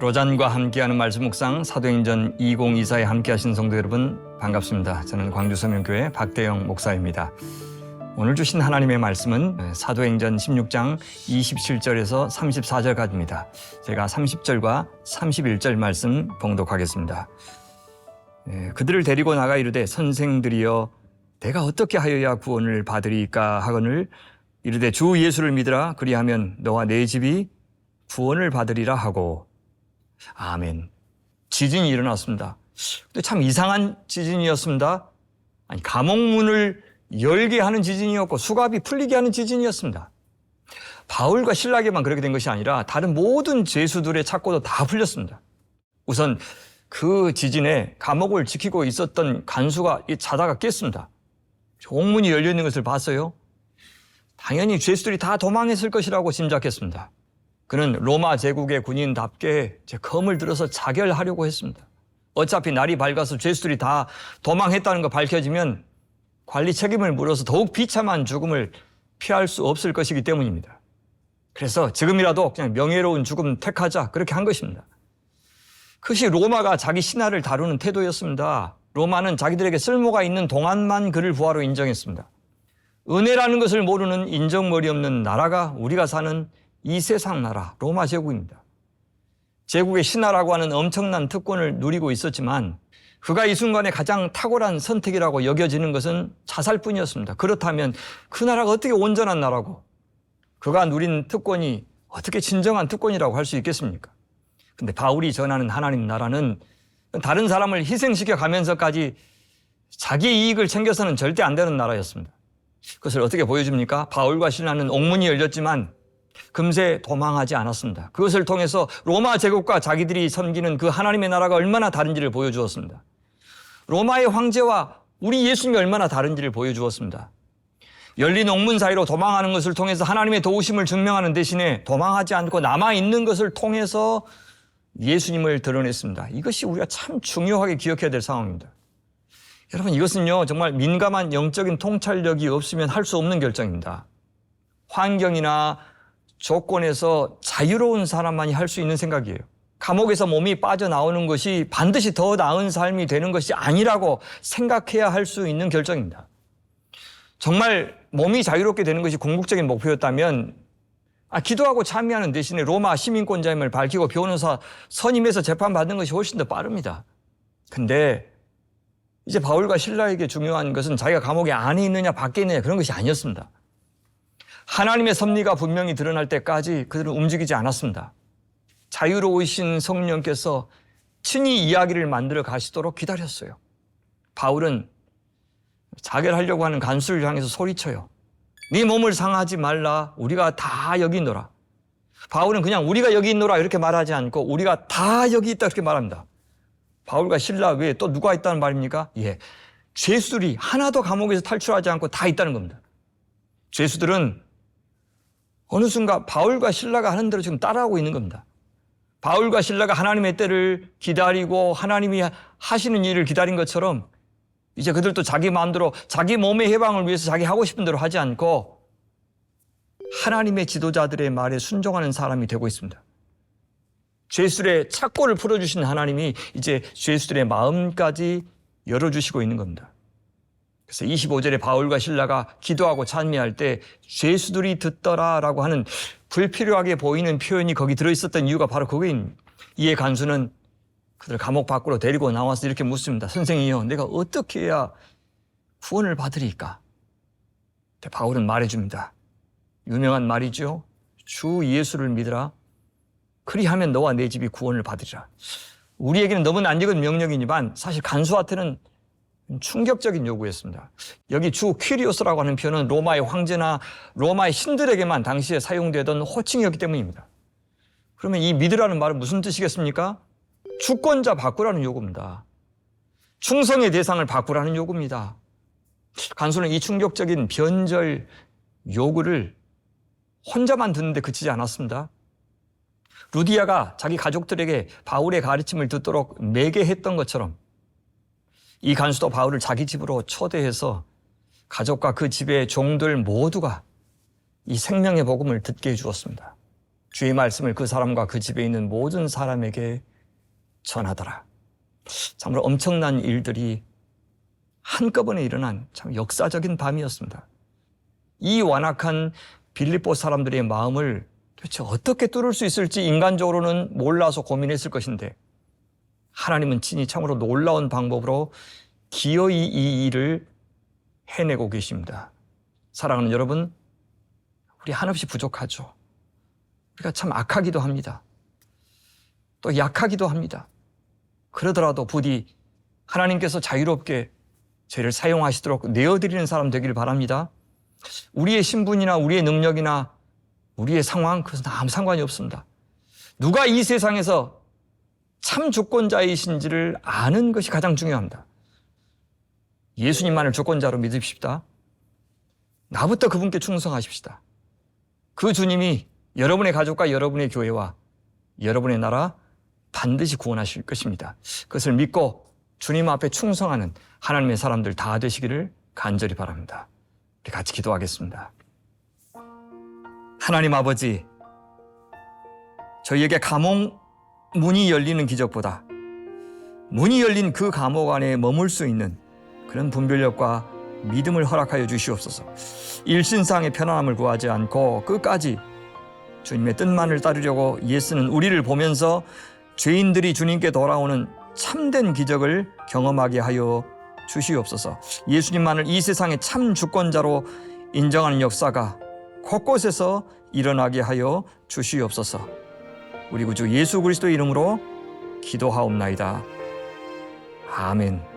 로잔과 함께하는 말씀 묵상 사도행전 2024에 함께하신 성도 여러분 반갑습니다. 저는 광주서명교회 박대영 목사입니다. 오늘 주신 하나님의 말씀은 사도행전 16장 27절에서 34절까지입니다. 제가 30절과 31절 말씀 봉독하겠습니다. 그들을 데리고 나가 이르되 선생들이여 내가 어떻게 하여야 구원을 받으리까 하거늘 이르되 주 예수를 믿으라 그리하면 너와 내 집이 구원을 받으리라 하고 아멘. 지진이 일어났습니다. 근데 참 이상한 지진이었습니다. 아니, 감옥문을 열게 하는 지진이었고 수갑이 풀리게 하는 지진이었습니다. 바울과 실라에게만 그렇게 된 것이 아니라 다른 모든 죄수들의 착고도 다 풀렸습니다. 우선 그 지진에 감옥을 지키고 있었던 간수가 자다가 깼습니다. 옥문이 열려 있는 것을 봤어요. 당연히 죄수들이 다 도망했을 것이라고 짐작했습니다. 그는 로마 제국의 군인답게 제 검을 들어서 자결하려고 했습니다. 어차피 날이 밝아서 죄수들이 다 도망했다는 거 밝혀지면 관리 책임을 물어서 더욱 비참한 죽음을 피할 수 없을 것이기 때문입니다. 그래서 지금이라도 그냥 명예로운 죽음 택하자 그렇게 한 것입니다. 그것이 로마가 자기 신하를 다루는 태도였습니다. 로마는 자기들에게 쓸모가 있는 동안만 그를 부하로 인정했습니다. 은혜라는 것을 모르는 인정머리 없는 나라가 우리가 사는 이 세상 나라 로마 제국입니다. 제국의 신하라고 하는 엄청난 특권을 누리고 있었지만 그가 이 순간에 가장 탁월한 선택이라고 여겨지는 것은 자살뿐이었습니다. 그렇다면 그 나라가 어떻게 온전한 나라고 그가 누린 특권이 어떻게 진정한 특권이라고 할 수 있겠습니까? 근데 바울이 전하는 하나님 나라는 다른 사람을 희생시켜 가면서까지 자기 이익을 챙겨서는 절대 안 되는 나라였습니다. 그것을 어떻게 보여줍니까? 바울과 실라는 옥문이 열렸지만 금세 도망하지 않았습니다. 그것을 통해서 로마 제국과 자기들이 섬기는 그 하나님의 나라가 얼마나 다른지를 보여주었습니다. 로마의 황제와 우리 예수님이 얼마나 다른지를 보여주었습니다. 열린 옥문 사이로 도망하는 것을 통해서 하나님의 도우심을 증명하는 대신에 도망하지 않고 남아있는 것을 통해서 예수님을 드러냈습니다. 이것이 우리가 참 중요하게 기억해야 될 상황입니다. 여러분, 이것은요 정말 민감한 영적인 통찰력이 없으면 할 수 없는 결정입니다. 환경이나 조건에서 자유로운 사람만이 할 수 있는 생각이에요. 감옥에서 몸이 빠져나오는 것이 반드시 더 나은 삶이 되는 것이 아니라고 생각해야 할 수 있는 결정입니다. 정말 몸이 자유롭게 되는 것이 궁극적인 목표였다면 기도하고 참여하는 대신에 로마 시민권자임을 밝히고 변호사 선임해서 재판받는 것이 훨씬 더 빠릅니다. 근데 이제 바울과 실라에게 중요한 것은 자기가 감옥에 안에 있느냐 밖에 있느냐 그런 것이 아니었습니다. 하나님의 섭리가 분명히 드러날 때까지 그들은 움직이지 않았습니다. 자유로우신 성령께서 친히 이야기를 만들어 가시도록 기다렸어요. 바울은 자결하려고 하는 간수를 향해서 소리쳐요. 네 몸을 상하지 말라. 우리가 다 여기 있노라. 바울은 그냥 우리가 여기 있노라 이렇게 말하지 않고 우리가 다 여기 있다 이렇게 말합니다. 바울과 실라 외에 또 누가 있다는 말입니까? 죄수들이 하나도 감옥에서 탈출하지 않고 다 있다는 겁니다. 죄수들은 어느 순간 바울과 실라가 하는 대로 지금 따라하고 있는 겁니다. 바울과 실라가 하나님의 때를 기다리고 하나님이 하시는 일을 기다린 것처럼 이제 그들도 자기 마음대로 자기 몸의 해방을 위해서 자기 하고 싶은 대로 하지 않고 하나님의 지도자들의 말에 순종하는 사람이 되고 있습니다. 죄수들의 착고를 풀어주신 하나님이 이제 죄수들의 마음까지 열어주시고 있는 겁니다. 그래서 25절에 바울과 실라가 기도하고 찬미할 때 죄수들이 듣더라라고 하는 불필요하게 보이는 표현이 거기 들어있었던 이유가 바로 그거입니다. 이에 간수는 그들 감옥 밖으로 데리고 나와서 이렇게 묻습니다. 선생이요, 내가 어떻게 해야 구원을 받으리까? 바울은 말해줍니다. 유명한 말이죠. 주 예수를 믿으라. 그리하면 너와 내 집이 구원을 받으리라. 우리에게는 너무 낯익은 명령이지만 사실 간수한테는 충격적인 요구였습니다. 여기 주 퀴리오스라고 하는 표현은 로마의 황제나 로마의 신들에게만 당시에 사용되던 호칭이었기 때문입니다. 그러면 이 믿으라는 말은 무슨 뜻이겠습니까? 주권자 바꾸라는 요구입니다. 충성의 대상을 바꾸라는 요구입니다. 간수는 이 충격적인 변절 요구를 혼자만 듣는데 그치지 않았습니다. 루디아가 자기 가족들에게 바울의 가르침을 듣도록 매개했던 것처럼 이 간수도 바울을 자기 집으로 초대해서 가족과 그 집의 종들 모두가 이 생명의 복음을 듣게 해주었습니다. 주의 말씀을 그 사람과 그 집에 있는 모든 사람에게 전하더라. 정말 엄청난 일들이 한꺼번에 일어난 참 역사적인 밤이었습니다. 이 완악한 빌립보 사람들의 마음을 도대체 어떻게 뚫을 수 있을지 인간적으로는 몰라서 고민했을 것인데 하나님은 친히 참으로 놀라운 방법으로 기어이 이 일을 해내고 계십니다. 사랑하는 여러분, 우리 한없이 부족하죠. 우리가 참 악하기도 합니다. 또 약하기도 합니다. 그러더라도 부디 하나님께서 자유롭게 죄를 사용하시도록 내어드리는 사람 되기를 바랍니다. 우리의 신분이나 우리의 능력이나 우리의 상황, 그것은 아무 상관이 없습니다. 누가 이 세상에서 참 주권자이신지를 아는 것이 가장 중요합니다. 예수님만을 주권자로 믿으십시다. 나부터 그분께 충성하십시다. 그 주님이 여러분의 가족과 여러분의 교회와 여러분의 나라 반드시 구원하실 것입니다. 그것을 믿고 주님 앞에 충성하는 하나님의 사람들 다 되시기를 간절히 바랍니다. 우리 같이 기도하겠습니다. 하나님 아버지, 저희에게 감옥 문이 열리는 기적보다 문이 열린 그 감옥 안에 머물 수 있는 그런 분별력과 믿음을 허락하여 주시옵소서. 일신상의 편안함을 구하지 않고 끝까지 주님의 뜻만을 따르려고 애쓰는 우리를 보면서 죄인들이 주님께 돌아오는 참된 기적을 경험하게 하여 주시옵소서. 예수님만을 이 세상의 참 주권자로 인정하는 역사가 곳곳에서 일어나게 하여 주시옵소서. 우리 구주 예수 그리스도의 이름으로 기도하옵나이다. 아멘.